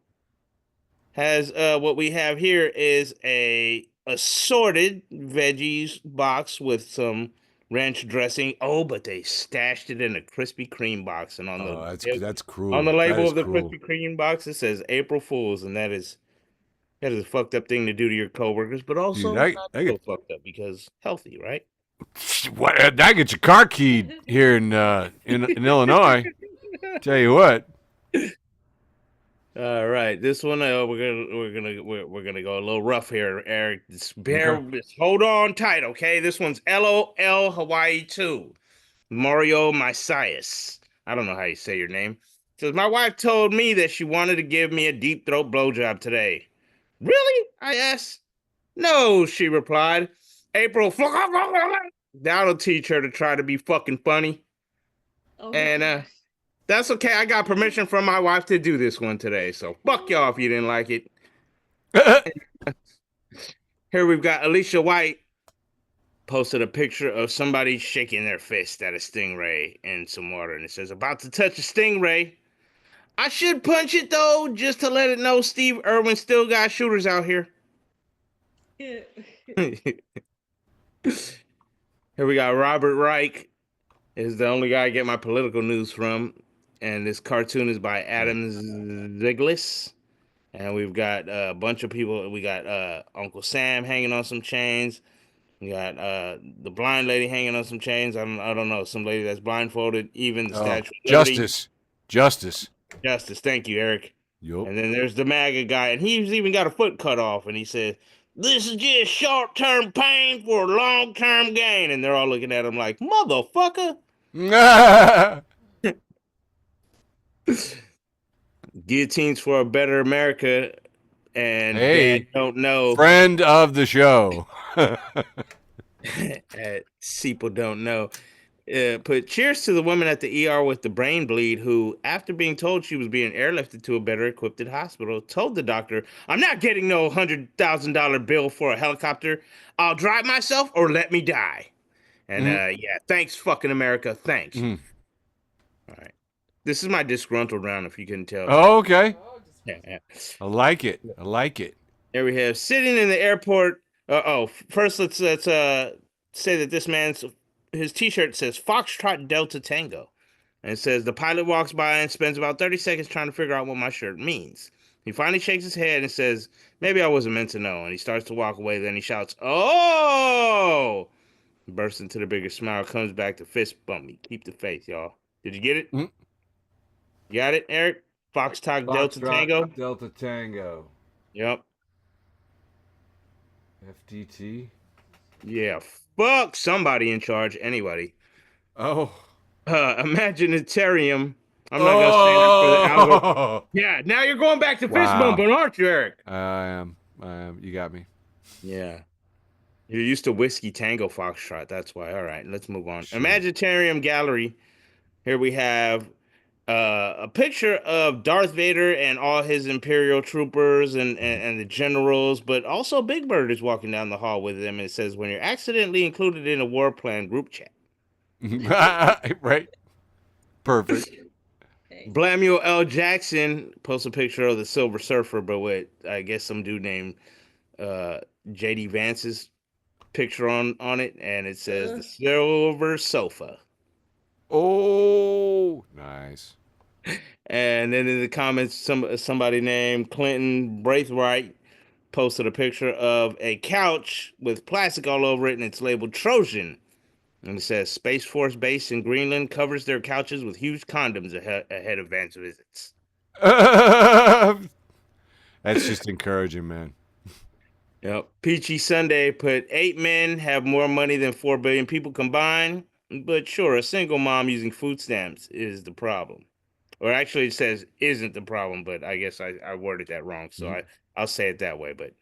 Has what we have here is a assorted veggies box with some ranch dressing. Oh, but they stashed it in a Krispy Kreme box, and on Oh, that's on cruel. the That label is of the cruel. Krispy Kreme box it says April Fools, and that is a fucked up thing to do to your coworkers, but Dude, also I not I so get fucked up because healthy, right? what I get your car keyed here in Illinois. Tell you what. All right, this one we're gonna go a little rough here, Eric. Just hold on tight, okay? This one's LOL Hawaii 2. Mario Messias. I don't know how you say your name. Says my wife told me that she wanted to give me a deep throat blowjob today. Really? I asked. No, she replied. April, that'll teach her to try to be fucking funny. Oh my And God. that's okay. I got permission from my wife to do this one today. So fuck y'all if you didn't like it. Here we've got Alicia White posted a picture of somebody shaking their fist at a stingray in some water, and it says, "About to touch a stingray. I should punch it though, just to let it know Steve Irwin still got shooters out here." Here we got Robert Reich is the only guy I get my political news from, and this cartoon is by Adam Ziglis. And we've got a bunch of people. We got Uncle Sam hanging on some chains. We got the blind lady hanging on some chains. I don't know, some lady that's blindfolded. Even the Oh, Statue of Liberty. Justice. Justice. Thank you, Eric. Yup. And then there's the MAGA guy, and he's even got a foot cut off. And he said, "This is just short-term pain for long-term gain." And they're all looking at him like, "Motherfucker." Guillotines for a better America. And Dad Hey, don't know. friend of the show. People don't know. Put cheers to the woman at the ER with the brain bleed who, after being told she was being airlifted to a better equipped hospital, told the doctor, "I'm not getting no $100,000 bill for a helicopter. I'll drive myself or let me die." And yeah, thanks, fucking America. Thanks. Mhm. All right. This is my disgruntled round, if you couldn't tell. Oh, okay. Yeah. I like it. I like it. There we have sitting in the airport. First let's say that this man's his T-shirt says Foxtrot Delta Tango, and it says the pilot walks by and spends about 30 seconds trying to figure out what my shirt means. He finally shakes his head and says, "Maybe I wasn't meant to know." And he starts to walk away. Then he shouts, "Oh!" Bursts into the bigger smile. Comes back to fist bump me. Keep the faith, y'all. Did you get it? Mhm. You got it, Eric? Foxtrot Delta Tango. Delta Tango. Yep. FTT. Yeah. Fuck somebody in charge. Anybody. Oh. Imaginitarium. I'm not gonna stand up for the algorithm. Oh. Yeah, now you're going back to fist Wow. bumping, aren't you, Eric? I am. You got me. Yeah. You're used to whiskey tango foxtrot. That's why. All right, let's move on. Sure. Imaginitarium gallery. Here we have a picture of Darth Vader and all his Imperial troopers and the generals, but also Big Bird is walking down the hall with them. And it says, "When you're accidentally included in a war plan group chat." Right. Perfect. Okay. Blamuel L. Jackson posts a picture of the Silver Surfer, but with I guess some dude named JD Vance's picture on it, and it says the Silver Sofa. Oh, nice. And then in the comments, somebody named Clinton Braithwaite posted a picture of a couch with plastic all over it, and it's labeled Trojan. And it says Space Force base in Greenland covers their couches with huge condoms ahead of Vance visits. That's just encouraging, man. Yep. Peachy Sunday put 8 men have more money than 4 billion people combined. But sure, a single mom using food stamps is the problem. Or actually, it says isn't the problem, but I guess I worded that wrong. So I'll say it that way. But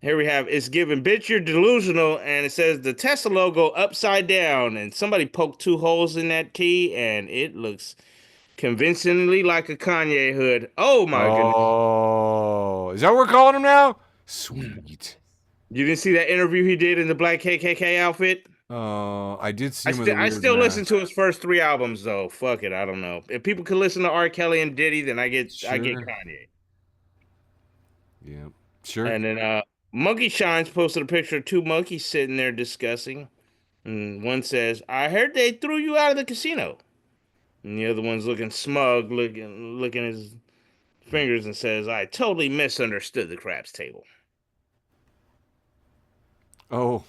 here we have it's given bitch you're delusional, and it says the Tesla logo upside down, and somebody poked 2 holes in that key, and it looks convincingly like a Kanye hood. Oh my goodness! Oh, is that what we're calling him now? Sweet. You didn't see that interview he did in the black KKK outfit? Oh, I did see him with a I weird still listen mask. to his first 3 albums though. Fuck it, I don't know. If people could listen to R. Kelly and Diddy, then I get Sure. Kanye. Yeah, sure. And then Monkey Shines posted a picture of 2 monkeys sitting there discussing. And one says, "I heard they threw you out of the casino." And the other one's looking smug, looking at his fingers and says, "I totally misunderstood the craps table." Oh,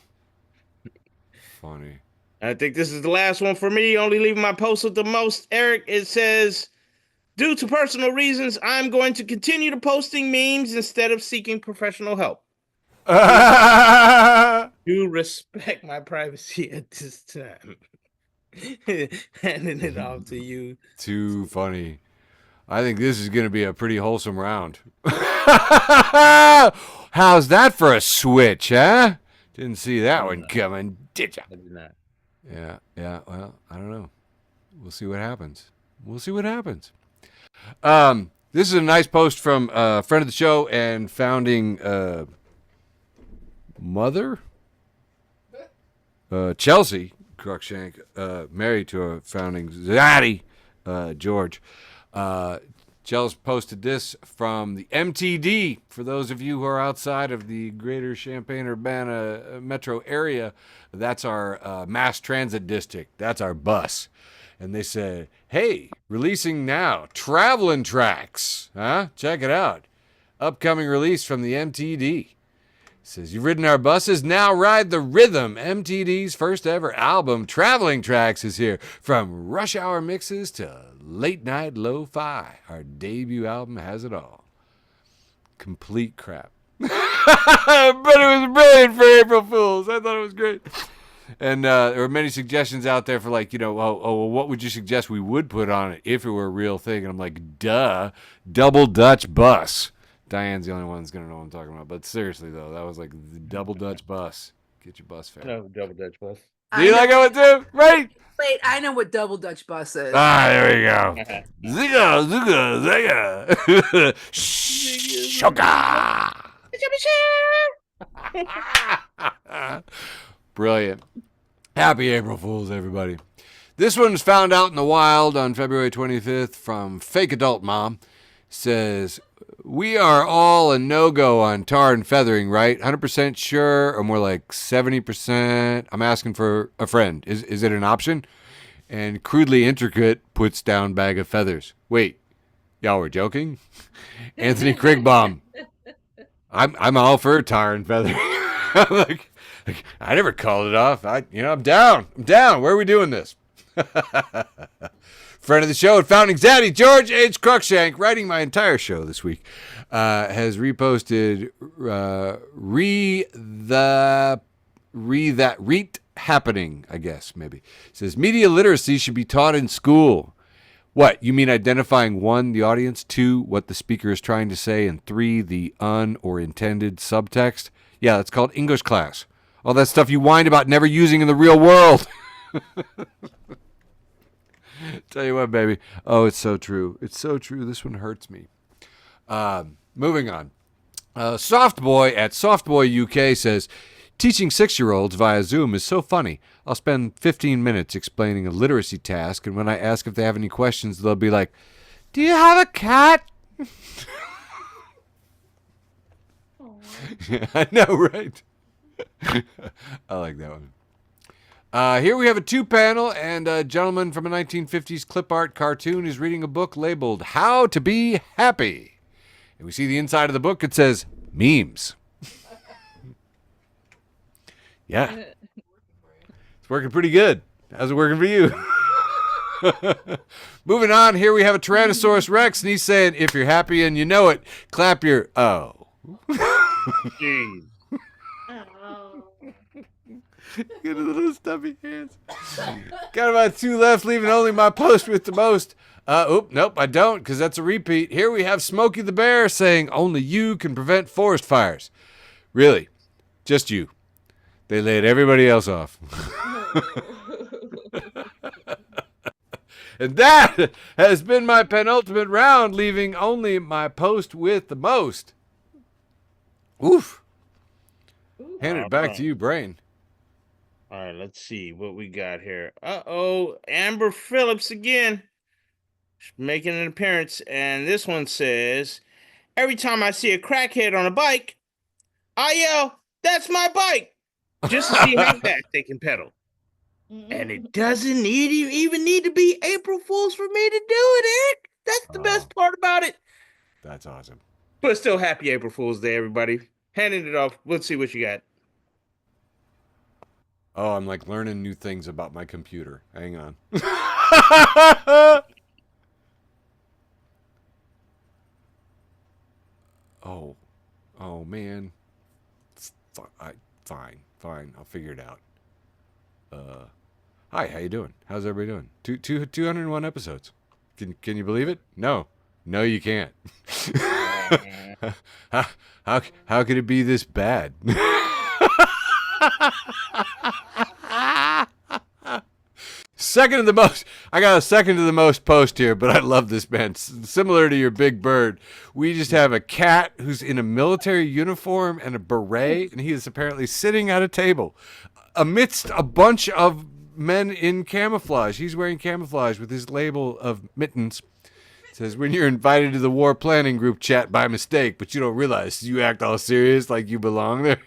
funny. I think this is the last one for me, only leaving my post with the most. Eric, it says, due to personal reasons, I'm going to continue to posting memes instead of seeking professional help. You respect my privacy at this time. Handing it off to you. Too funny. I think this is going to be a pretty wholesome round. How's that for a switch, huh? Didn't see that one coming, did ya? I did not. Yeah. Well, I don't know. We'll see what happens. This is a nice post from a friend of the show and founding mother, Chelsea Cruikshank, married to a founding zaddy, George. Chels posted this from the MTD. For those of you who are outside of the greater Champaign-Urbana metro area, that's our mass transit district. That's our bus. And they said, hey, releasing now, Traveling Tracks. Huh? Check it out. Upcoming release from the MTD. Says, you've ridden our buses, now ride the rhythm. MTD's first ever album, Traveling Tracks, is here. From rush hour mixes to late night lo-fi. Our debut album has it all. Complete crap. But it was brilliant for April Fools. I thought it was great. And there were many suggestions out there for like, well, what would you suggest we would put on it if it were a real thing? And I'm like, duh, Double Dutch Bus. Diane's the only one that's going to know what I'm talking about. But seriously, though, that was like the Double Dutch Bus. Get your bus fare. No, Double Dutch Bus. Do you like it too? Right? Wait, I know what Double Dutch Bus is. Ah, there we go. Zigga, zigga, zigga. Shoka. Brilliant. Happy April Fools, everybody. This one was found out in the wild on February 25th from Fake Adult Mom. Says, we are all a no-go on tar and feathering, right? 100% sure, or more like 70%. I'm asking for a friend. Is it an option? And Crudely Intricate puts down bag of feathers. Wait, y'all were joking? Anthony Krigbaum. I'm all for tar and feathering. I'm like, I never called it off. I'm down. Where are we doing this? Friend of the show and founding zaddy, George H. Cruikshank, writing my entire show this week, has reposted Reet Happening, I guess, maybe. It says, media literacy should be taught in school. What, you mean identifying 1, the audience, 2, what the speaker is trying to say, and 3, the un or intended subtext? Yeah, that's called English class. All that stuff you whine about never using in the real world. Tell you what, baby. Oh, it's so true. It's so true. This one hurts me. Moving on. Softboy at Softboy UK says, teaching 6-year-olds via Zoom is so funny. I'll spend 15 minutes explaining a literacy task, and when I ask if they have any questions, they'll be like, do you have a cat? Yeah, I know, right? I like that one. Here we have a 2-panel, and a gentleman from a 1950s clip art cartoon is reading a book labeled How to Be Happy. And we see the inside of the book. It says, memes. Yeah. It's working pretty good. How's it working for you? Moving on, here we have a Tyrannosaurus Rex, and he's saying, if you're happy and you know it, clap your oh. Jeez. Oh. Get a little stubby hands. Got about 2 left, leaving only my post with the most. Nope, I don't, because that's a repeat. Here we have Smokey the Bear saying, only you can prevent forest fires. Really, just you. They laid everybody else off. And that has been my penultimate round, leaving only my post with the most. Oof. Hand it back to you, Brain. All right, let's see what we got here. Amber Phillips again. She's making an appearance, and this one says, every time I see a crackhead on a bike, I yell, that's my bike, just to see how fast they can pedal. And it doesn't even need to be April Fool's for me to do it, Eric. That's the best part about it. That's awesome. But still, happy April Fool's Day, everybody. Handing it off. Let's see what you got. Oh, I'm like learning new things about my computer. Hang on. Oh man. Fine. I'll figure it out. Hi, how you doing? How's everybody doing? 201 episodes. Can you believe it? No, you can't. how could it be this bad? Second to the most. I got a second to the most post here, but I love this, man. Similar to your big bird, we just have a cat who's in a military uniform and a beret, and he is apparently sitting at a table amidst a bunch of men in camouflage. He's wearing camouflage with his label of mittens. It says, when you're invited to the war planning group chat by mistake, but you don't realize you act all serious like you belong there.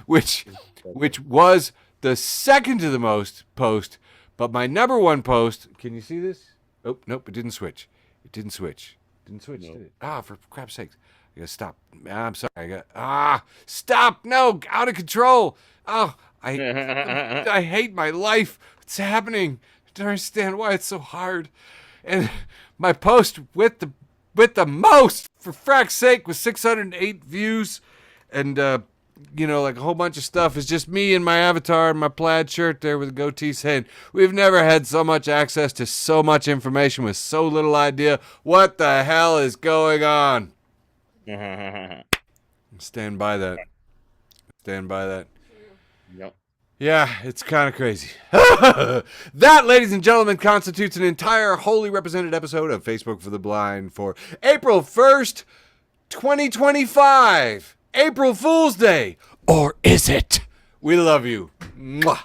which was the second to the most post, but my number one post, can you see this? Oh, nope, it didn't switch. Did it? For crap's sakes. I gotta stop. I'm sorry. Stop. No, out of control. I hate my life. What's happening? I don't understand why it's so hard. And my post with the most, for frack's sake, was 608 views. And, like a whole bunch of stuff is just me and my avatar and my plaid shirt there with a goatee saying, we've never had so much access to so much information with so little idea what the hell is going on. Stand by that. Yep. Yeah, it's kind of crazy. That, ladies and gentlemen, constitutes an entire wholly represented episode of Facebook for the Blind for April 1st, 2025. April Fool's Day. Or is it? We love you. Mwah.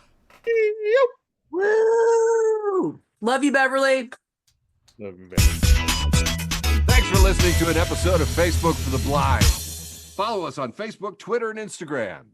Woo! Love you, Beverly. Love you, baby. Thanks for listening to an episode of Facebook for the Blind. Follow us on Facebook, Twitter, and Instagram.